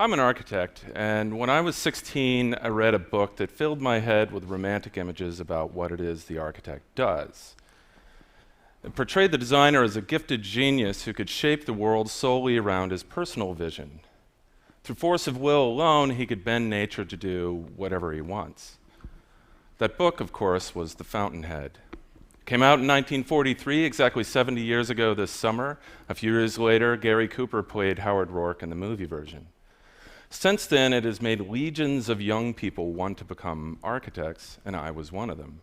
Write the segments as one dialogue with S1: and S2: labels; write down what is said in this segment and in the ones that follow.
S1: I'm an architect, and when I was 16, I read a book that filled my head with romantic images about what it is the architect does. It portrayed the designer as a gifted genius who could shape the world solely around his personal vision. Through force of will alone, he could bend nature to do whatever he wants. That book, of course, was The Fountainhead. It came out in 1943, exactly 70 years ago this summer. A few years later, Gary Cooper played Howard Rourke in the movie version. Since then, it has made legions of young people want to become architects, and I was one of them.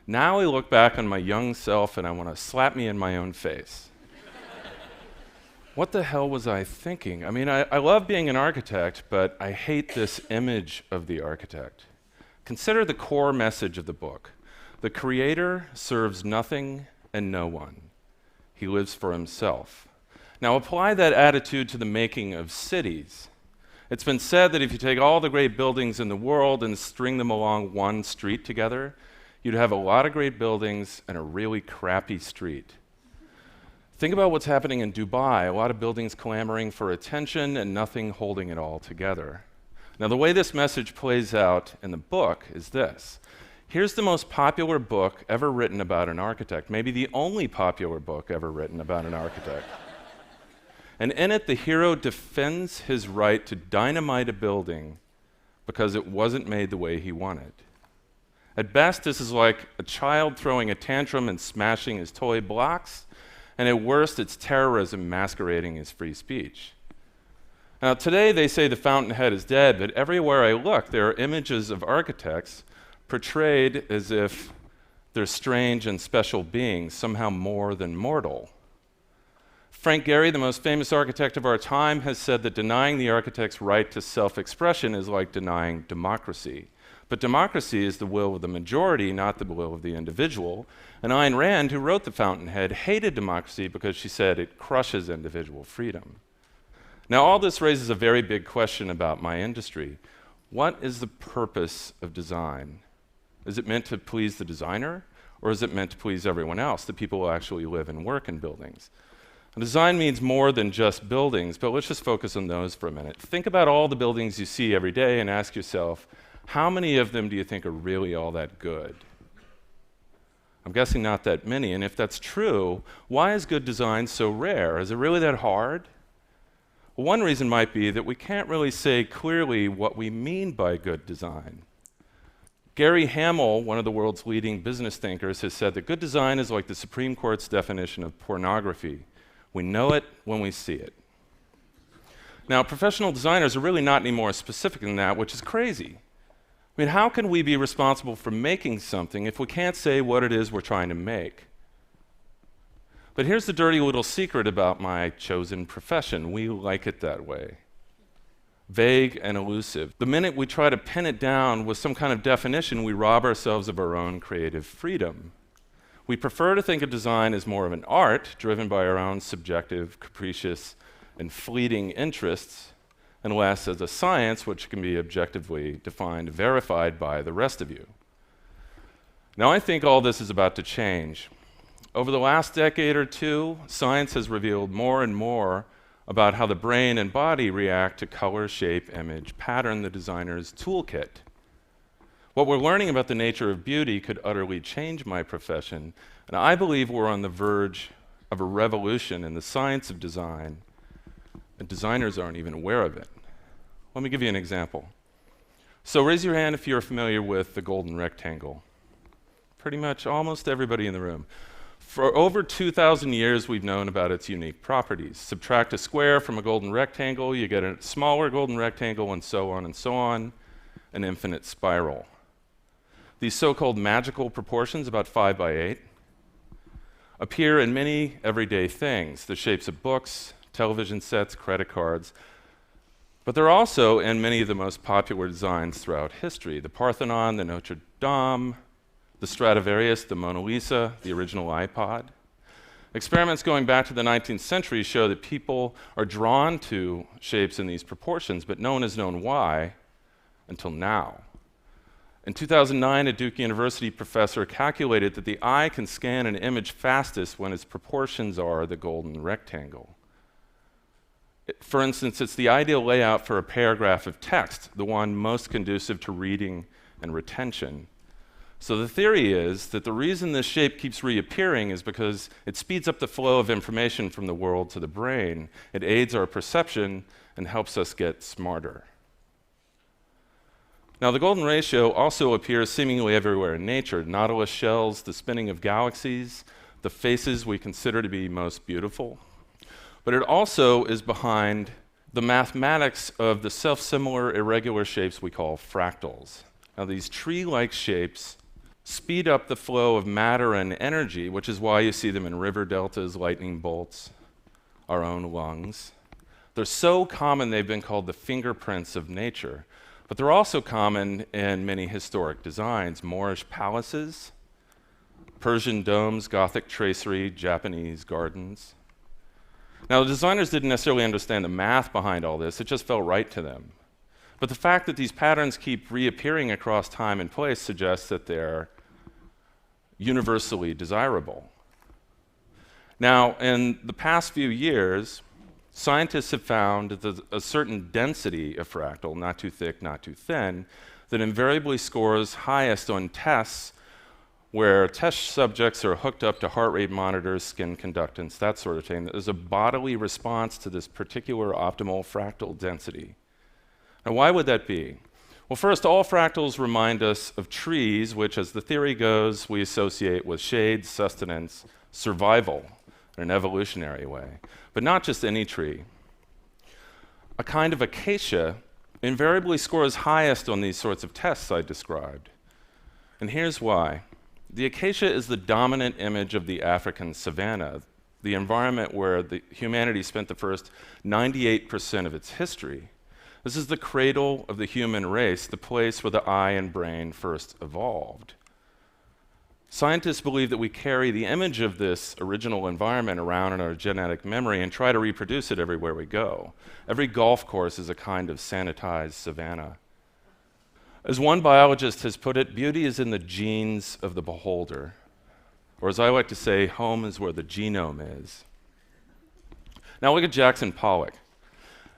S1: Now I look back on my young self and I want to slap me in my own face. What the hell was I thinking? I mean, I love being an architect, but I hate this image of the architect. Consider the core message of the book. The creator serves nothing and no one. He lives for himself. Now apply that attitude to the making of cities. It's been said that if you take all the great buildings in the world and string them along one street together, you'd have a lot of great buildings and a really crappy street. Think about what's happening in Dubai, a lot of buildings clamoring for attention and nothing holding it all together. Now, the way this message plays out in the book is this. Here's the most popular book ever written about an architect, maybe the only popular book ever written about an architect. And in it, the hero defends his right to dynamite a building because it wasn't made the way he wanted. At best, this is like a child throwing a tantrum and smashing his toy blocks, and at worst, it's terrorism masquerading as free speech. Now, today they say the Fountainhead is dead, but everywhere I look, there are images of architects portrayed as if they're strange and special beings, somehow more than mortal. Frank Gehry, the most famous architect of our time, has said that denying the architect's right to self-expression is like denying democracy. But democracy is the will of the majority, not the will of the individual. And Ayn Rand, who wrote The Fountainhead, hated democracy because she said it crushes individual freedom. Now, all this raises a very big question about my industry. What is the purpose of design? Is it meant to please the designer, or is it meant to please everyone else, the people who actually live and work in buildings? Design means more than just buildings, but let's just focus on those for a minute. Think about all the buildings you see every day and ask yourself, how many of them do you think are really all that good? I'm guessing not that many, and if that's true, why is good design so rare? Is it really that hard? Well, one reason might be that we can't really say clearly what we mean by good design. Gary Hamel, one of the world's leading business thinkers, has said that good design is like the Supreme Court's definition of pornography. We know it when we see it. Now, professional designers are really not any more specific than that, which is crazy. I mean, how can we be responsible for making something if we can't say what it is we're trying to make? But here's the dirty little secret about my chosen profession. We like it that way. Vague and elusive. The minute we try to pin it down with some kind of definition, we rob ourselves of our own creative freedom. We prefer to think of design as more of an art, driven by our own subjective, capricious, and fleeting interests, and less as a science which can be objectively defined, verified by the rest of you. Now, I think all this is about to change. Over the last decade or two, science has revealed more and more about how the brain and body react to color, shape, image, pattern, the designer's toolkit. What we're learning about the nature of beauty could utterly change my profession, and I believe we're on the verge of a revolution in the science of design, and designers aren't even aware of it. Let me give you an example. So raise your hand if you're familiar with the golden rectangle. Pretty much almost everybody in the room. For over 2,000 years, we've known about its unique properties. Subtract a square from a golden rectangle, you get a smaller golden rectangle, and so on, an infinite spiral. These so-called magical proportions, about 5 by 8, appear in many everyday things, the shapes of books, television sets, credit cards, but they're also in many of the most popular designs throughout history, the Parthenon, the Notre Dame, the Stradivarius, the Mona Lisa, the original iPod. Experiments going back to the 19th century show that people are drawn to shapes in these proportions, but no one has known why until now. In 2009, a Duke University professor calculated that the eye can scan an image fastest when its proportions are the golden rectangle. For instance, it's the ideal layout for a paragraph of text, the one most conducive to reading and retention. So the theory is that the reason this shape keeps reappearing is because it speeds up the flow of information from the world to the brain. It aids our perception and helps us get smarter. Now, the golden ratio also appears seemingly everywhere in nature. Nautilus shells, the spinning of galaxies, the faces we consider to be most beautiful. But it also is behind the mathematics of the self-similar irregular shapes we call fractals. Now, these tree-like shapes speed up the flow of matter and energy, which is why you see them in river deltas, lightning bolts, our own lungs. They're so common they've been called the fingerprints of nature, but they're also common in many historic designs: Moorish palaces, Persian domes, Gothic tracery, Japanese gardens. Now, the designers didn't necessarily understand the math behind all this, it just felt right to them. But the fact that these patterns keep reappearing across time and place suggests that they're universally desirable. Now, in the past few years, scientists have found that a certain density of fractal, not too thick, not too thin, that invariably scores highest on tests where test subjects are hooked up to heart rate monitors, skin conductance, that sort of thing. There's a bodily response to this particular optimal fractal density. Now, why would that be? Well, first, all fractals remind us of trees, which, as the theory goes, we associate with shade, sustenance, survival in an evolutionary way. But not just any tree. A kind of acacia invariably scores highest on these sorts of tests I described. And here's why. The acacia is the dominant image of the African savanna, the environment where humanity spent the first 98% of its history. This is the cradle of the human race, the place where the eye and brain first evolved. Scientists believe that we carry the image of this original environment around in our genetic memory and try to reproduce it everywhere we go. Every golf course is a kind of sanitized savanna. As one biologist has put it, beauty is in the genes of the beholder. Or as I like to say, home is where the genome is. Now look at Jackson Pollock.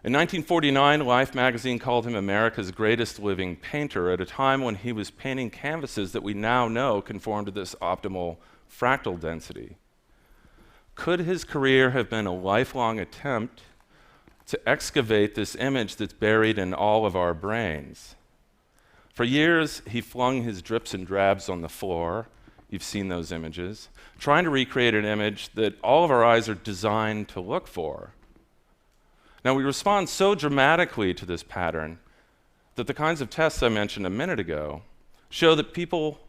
S1: In 1949, Life magazine called him America's greatest living painter at a time when he was painting canvases that we now know conform to this optimal fractal density. Could his career have been a lifelong attempt to excavate this image that's buried in all of our brains? For years, he flung his drips and drabs on the floor. You've seen those images, trying to recreate an image that all of our eyes are designed to look for. Now, we respond so dramatically to this pattern that the kinds of tests I mentioned a minute ago show that people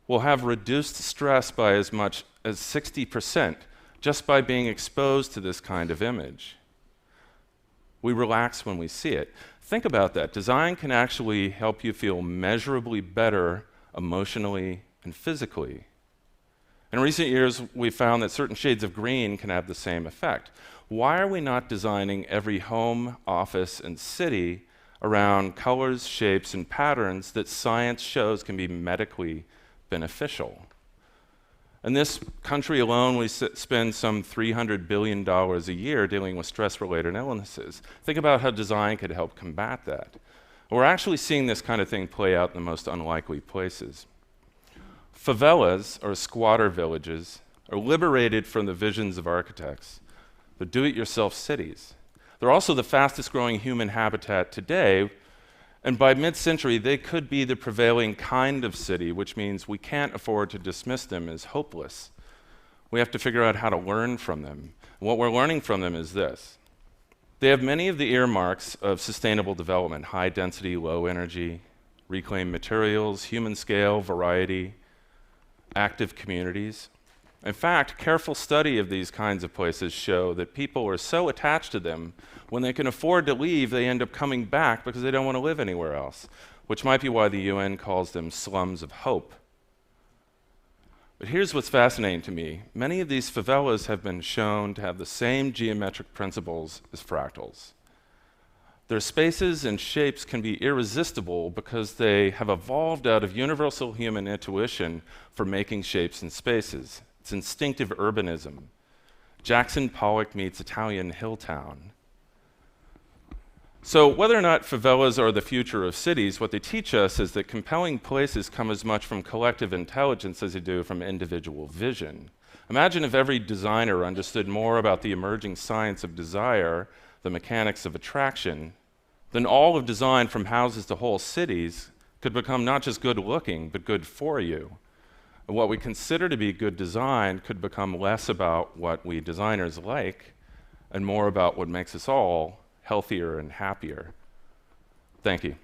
S1: will have reduced stress by as much as 60% just by being exposed to this kind of image. We relax when we see it. Think about that. Design can actually help you feel measurably better emotionally and physically. In recent years, we've found that certain shades of green can have the same effect. Why are we not designing every home, office, and city around colors, shapes, and patterns that science shows can be medically beneficial? In this country alone, we spend some $300 billion a year dealing with stress-related illnesses. Think about how design could help combat that. We're actually seeing this kind of thing play out in the most unlikely places. Favelas, or squatter villages, are liberated from the visions of architects. They're do-it-yourself cities. They're also the fastest-growing human habitat today, and by mid-century, they could be the prevailing kind of city, which means we can't afford to dismiss them as hopeless. We have to figure out how to learn from them. And what we're learning from them is this. They have many of the earmarks of sustainable development: high density, low energy, reclaimed materials, human scale, variety, active communities. In fact, careful study of these kinds of places show that people are so attached to them, when they can afford to leave, they end up coming back because they don't want to live anywhere else, which might be why the UN calls them slums of hope. But here's what's fascinating to me. Many of these favelas have been shown to have the same geometric principles as fractals. Their spaces and shapes can be irresistible because they have evolved out of universal human intuition for making shapes and spaces. It's instinctive urbanism. Jackson Pollock meets Italian hill town. So whether or not favelas are the future of cities, what they teach us is that compelling places come as much from collective intelligence as they do from individual vision. Imagine if every designer understood more about the emerging science of desire, the mechanics of attraction, then all of design from houses to whole cities could become not just good looking, but good for you. And what we consider to be good design could become less about what we designers like and more about what makes us all healthier and happier. Thank you.